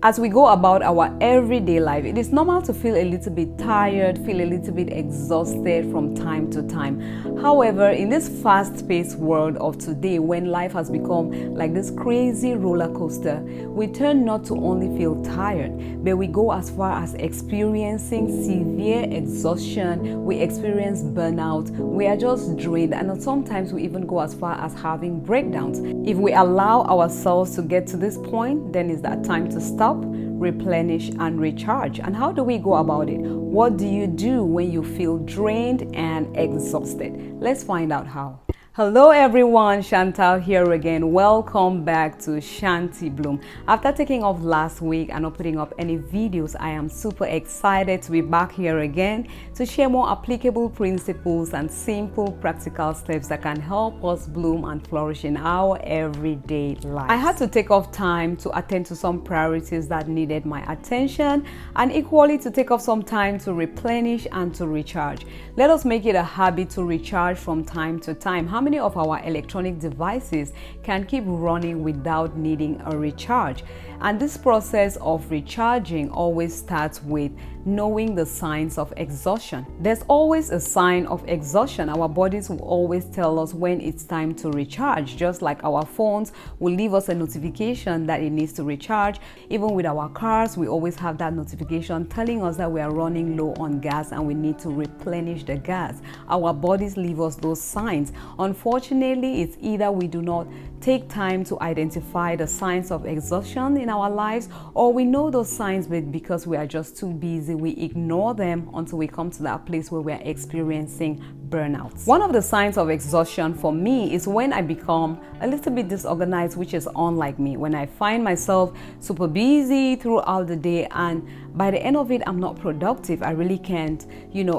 As we go about our everyday life, it is normal to feel a little bit tired, feel a little bit exhausted from time to time. However, in this fast-paced world of today, when life has become like this crazy roller coaster, we tend not to only feel tired, but we go as far as experiencing severe exhaustion, we experience burnout, we are just drained, and sometimes we even go as far as having breakdowns. If we allow ourselves to get to this point, then it's that time to stop, replenish, and recharge. And how do we go about it? What do you do when you feel drained and exhausted? Let's find out how. Hello everyone, Chantal here again. Welcome back to Shanti Bloom. After taking off last week and not putting up any videos, I am super excited to be back here again to share more applicable principles and simple practical steps that can help us bloom and flourish in our everyday lives. I had to take off time to attend to some priorities that needed my attention, and equally to take off some time to replenish and to recharge. Let us make it a habit to recharge from time to time. How many of our electronic devices can keep running without needing a recharge? And this process of recharging always starts with knowing the signs of exhaustion. There's always a sign of exhaustion. Our bodies will always tell us when it's time to recharge, just like our phones will leave us a notification that it needs to recharge. Even with our cars, we always have that notification telling us that we are running low on gas and we need to replenish the gas. Our bodies leave us those signs. Unfortunately, it's either we do not take time to identify the signs of exhaustion in our lives, or we know those signs, but because we are just too busy, we ignore them until we come to that place where we are experiencing burnout. One of the signs of exhaustion for me is when I become a little bit disorganized, which is unlike me. When I find myself super busy throughout the day, and by the end of it, I'm not productive. I really can't,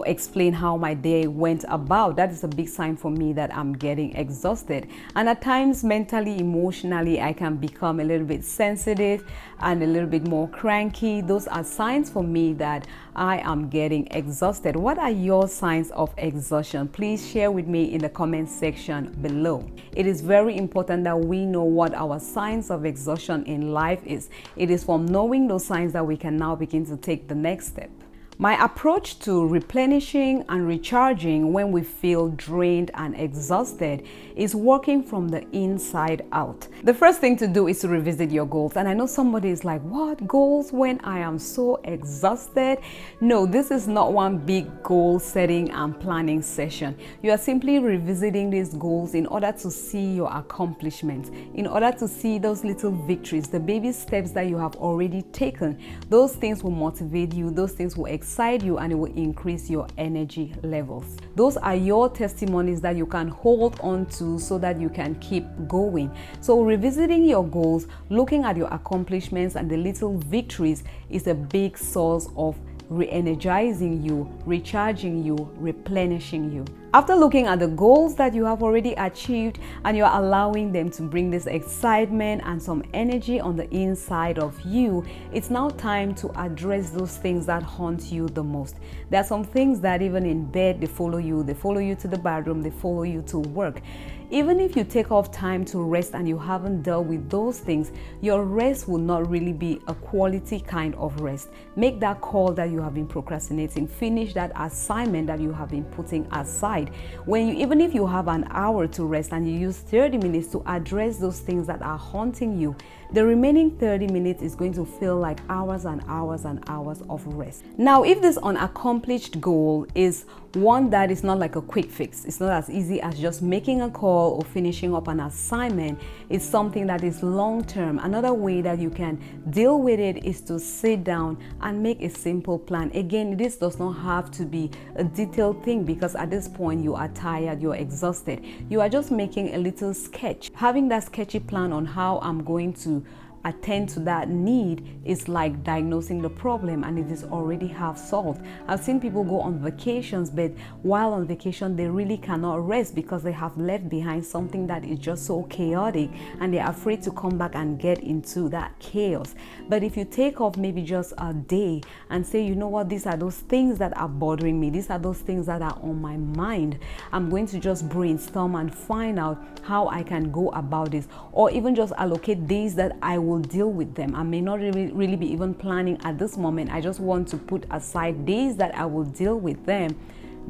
explain how my day went about. That is a big sign for me that I'm getting exhausted. And at times, mentally, emotionally, I can become a little bit sensitive and a little bit more cranky. Those are signs for me that I am getting exhausted. What are your signs of exhaustion? Please share with me in the comment section below. It is very important that we know what our signs of exhaustion in life is. It is from knowing those signs that we can now begin to take the next step. My approach to replenishing and recharging when we feel drained and exhausted is working from the inside out. The first thing to do is to revisit your goals. And I know somebody is like, what goals when I am so exhausted? No, this is not one big goal setting and planning session. You are simply revisiting these goals in order to see your accomplishments, in order to see those little victories, the baby steps that you have already taken. Those things will motivate you, those things will excite you, and it will increase your energy levels. Those are your testimonies that you can hold on to so that you can keep going. So revisiting your goals, looking at your accomplishments and the little victories is a big source of re-energizing you, recharging you, replenishing you. After looking at the goals that you have already achieved and you're allowing them to bring this excitement and some energy on the inside of you, it's now time to address those things that haunt you the most. There are some things that even in bed, they follow you to the bathroom, they follow you to work. Even if you take off time to rest and you haven't dealt with those things, your rest will not really be a quality kind of rest. Make that call that you have been procrastinating. Finish that assignment that you have been putting aside. Even if you have an hour to rest and you use 30 minutes to address those things that are haunting you, the remaining 30 minutes is going to feel like hours and hours and hours of rest. Now, if this unaccomplished goal is one that is not like a quick fix, it's not as easy as just making a call or finishing up an assignment, it's something that is long term. Another way that you can deal with it is to sit down and make a simple plan. Again, this does not have to be a detailed thing, because at this point you are tired, you're exhausted. You are just making a little sketch. Having that sketchy plan on how I'm going to attend to that need is like diagnosing the problem, and it is already half solved. I've seen people go on vacations, but while on vacation they really cannot rest because they have left behind something that is just so chaotic, and they're afraid to come back and get into that chaos. But if you take off maybe just a day and say, you know what, these are those things that are bothering me, these are those things that are on my mind, I'm going to just brainstorm and find out how I can go about this, or even just allocate days that I will will deal with them. I may not really be even planning at this moment. I just want to put aside days that I will deal with them.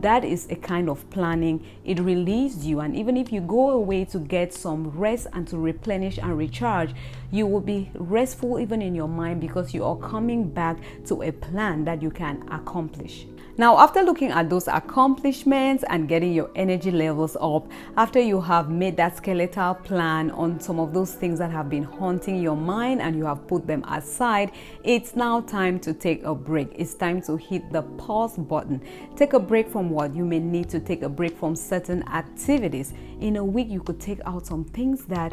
That is a kind of planning. It relieves you, and even if you go away to get some rest and to replenish and recharge, you will be restful even in your mind because you are coming back to a plan that you can accomplish. Now, after looking at those accomplishments and getting your energy levels up, after you have made that skeletal plan on some of those things that have been haunting your mind and you have put them aside, it's now time to take a break. It's time to hit the pause button. Take a break from what? You may need to take a break from certain activities. In a week, you could take out some things that,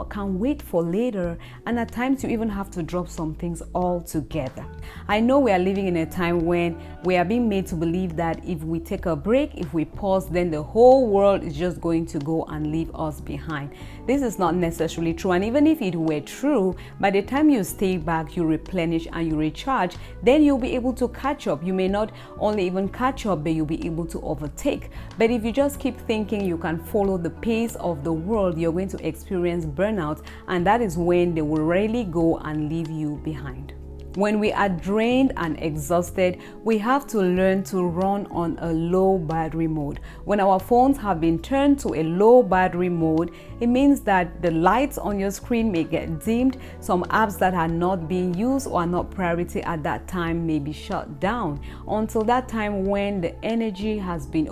can't wait for later. And at times, you even have to drop some things altogether. I know we are living in a time when we are being made to believe that if we take a break, if we pause, then the whole world is just going to go and leave us behind. This is not necessarily true. And even if it were true, by the time you stay back, you replenish and you recharge, then you'll be able to catch up. You may not only even catch up, but you'll be able to overtake. But if you just keep thinking you can follow the pace of the world, you're going to experience burnout, and that is when they will really go and leave you behind. When we are drained and exhausted, we have to learn to run on a low battery mode. When our phones have been turned to a low battery mode, it means that the lights on your screen may get dimmed. Some apps that are not being used or are not priority at that time may be shut down until that time when the energy has been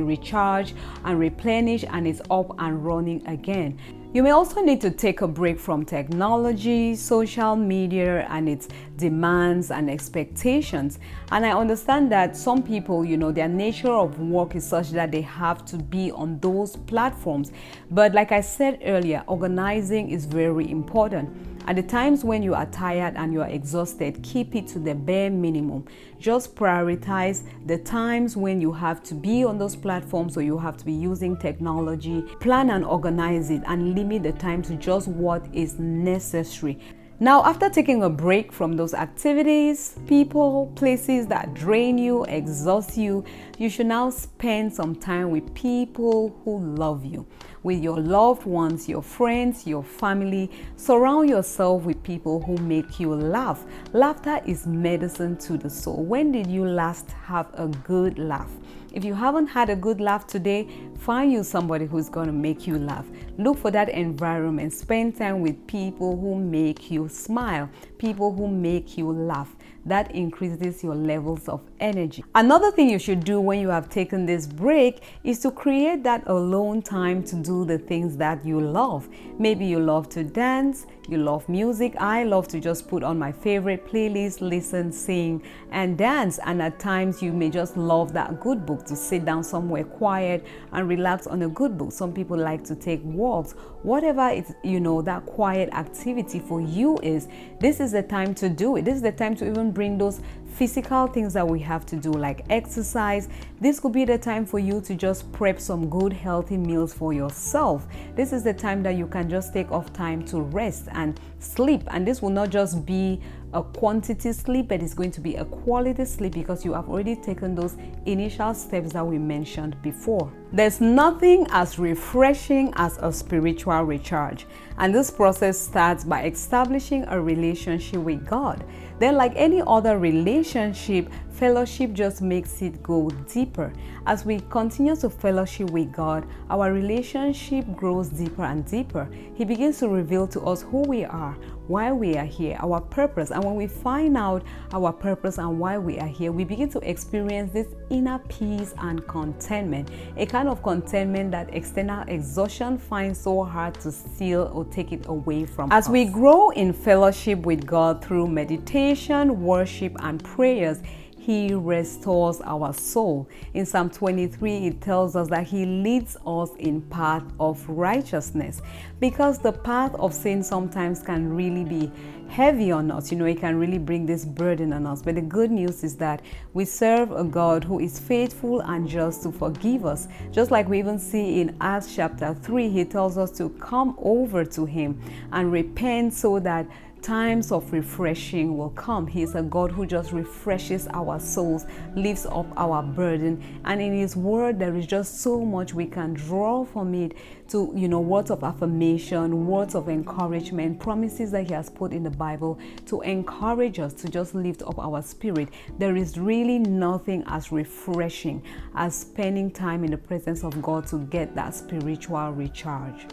recharged and replenished and it's up and running again. You may also need to take a break from technology, social media, and its demands and expectations. And I understand that some people, their nature of work is such that they have to be on those platforms. But like I said earlier, organizing is very important. At the times when you are tired and you are exhausted, keep it to the bare minimum. Just prioritize the times when you have to be on those platforms or you have to be using technology. Plan and organize it and limit the time to just what is necessary. Now, after taking a break from those activities, people, places that drain you, exhaust you, you should now spend some time with people who love you, with your loved ones, your friends, your family. Surround yourself with people who make you laugh. Laughter is medicine to the soul. When did you last have a good laugh? If you haven't had a good laugh today, find you somebody who's going to make you laugh. Look for that environment. Spend time with people who make you smile, people who make you laugh. That increases your levels of energy. Another thing you should do when you have taken this break is to create that alone time to do the things that you love. Maybe you love to dance, you love music. I love to just put on my favorite playlist, listen, sing, and dance. And at times you may just love that good book, to sit down somewhere quiet and relax on a good book. Some people like to take walks. Whatever it's, that quiet activity for you is, this is the time to do it. This is the time to even bring those physical things that we have to do, like exercise. This could be the time for you to just prep some good healthy meals for yourself. This is the time that you can just take off time to rest and sleep. And this will not just be a quantity sleep, but it's going to be a quality sleep because you have already taken those initial steps that we mentioned before. There's nothing as refreshing as a spiritual recharge. And this process starts by establishing a relationship with God. Then, like any other relationship, fellowship just makes it go deeper. As we continue to fellowship with God, our relationship grows deeper and deeper. He begins to reveal to us who we are, why we are here, our purpose. And when we find out our purpose and why we are here, we begin to experience this inner peace and contentment, a kind of contentment that external exhaustion finds so hard to steal or take it away from us. As we grow in fellowship with God through meditation, worship, and prayers, He restores our soul. In Psalm 23, it tells us that He leads us in path of righteousness, because the path of sin sometimes can really be heavy on us. It can really bring this burden on us. But the good news is that we serve a God who is faithful and just to forgive us. Just like we even see in Acts chapter 3, He tells us to come over to Him and repent so that times of refreshing will come. He is a God who just refreshes our souls, lifts up our burden, and in His Word there is just so much we can draw from it to, words of affirmation, words of encouragement, promises that He has put in the Bible to encourage us to just lift up our spirit. There is really nothing as refreshing as spending time in the presence of God to get that spiritual recharge.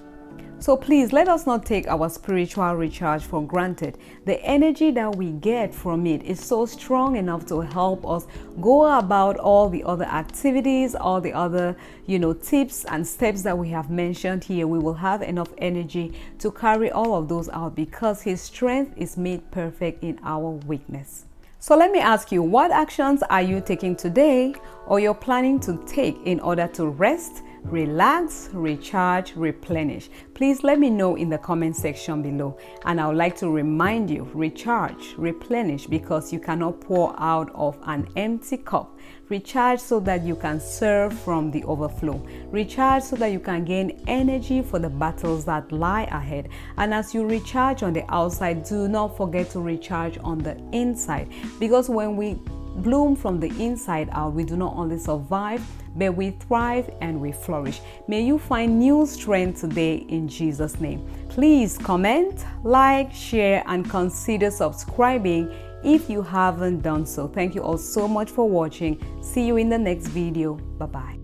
So please, let us not take our spiritual recharge for granted. The energy that we get from it is so strong enough to help us go about all the other activities, all the other, tips and steps that we have mentioned here. We will have enough energy to carry all of those out because His strength is made perfect in our weakness. So let me ask you, what actions are you taking today or you're planning to take in order to rest, relax, recharge, replenish? Please let me know in the comment section below. And I would like to remind you, recharge, replenish, because you cannot pour out of an empty cup. Recharge so that you can serve from the overflow. Recharge so that you can gain energy for the battles that lie ahead. And as you recharge on the outside, do not forget to recharge on the inside. Because when we bloom from the inside out, we do not only survive, but we thrive and we flourish. May you find new strength today in Jesus' name. Please comment, like, share, and consider subscribing if you haven't done so. Thank you all so much for watching. See you in the next video. Bye-bye.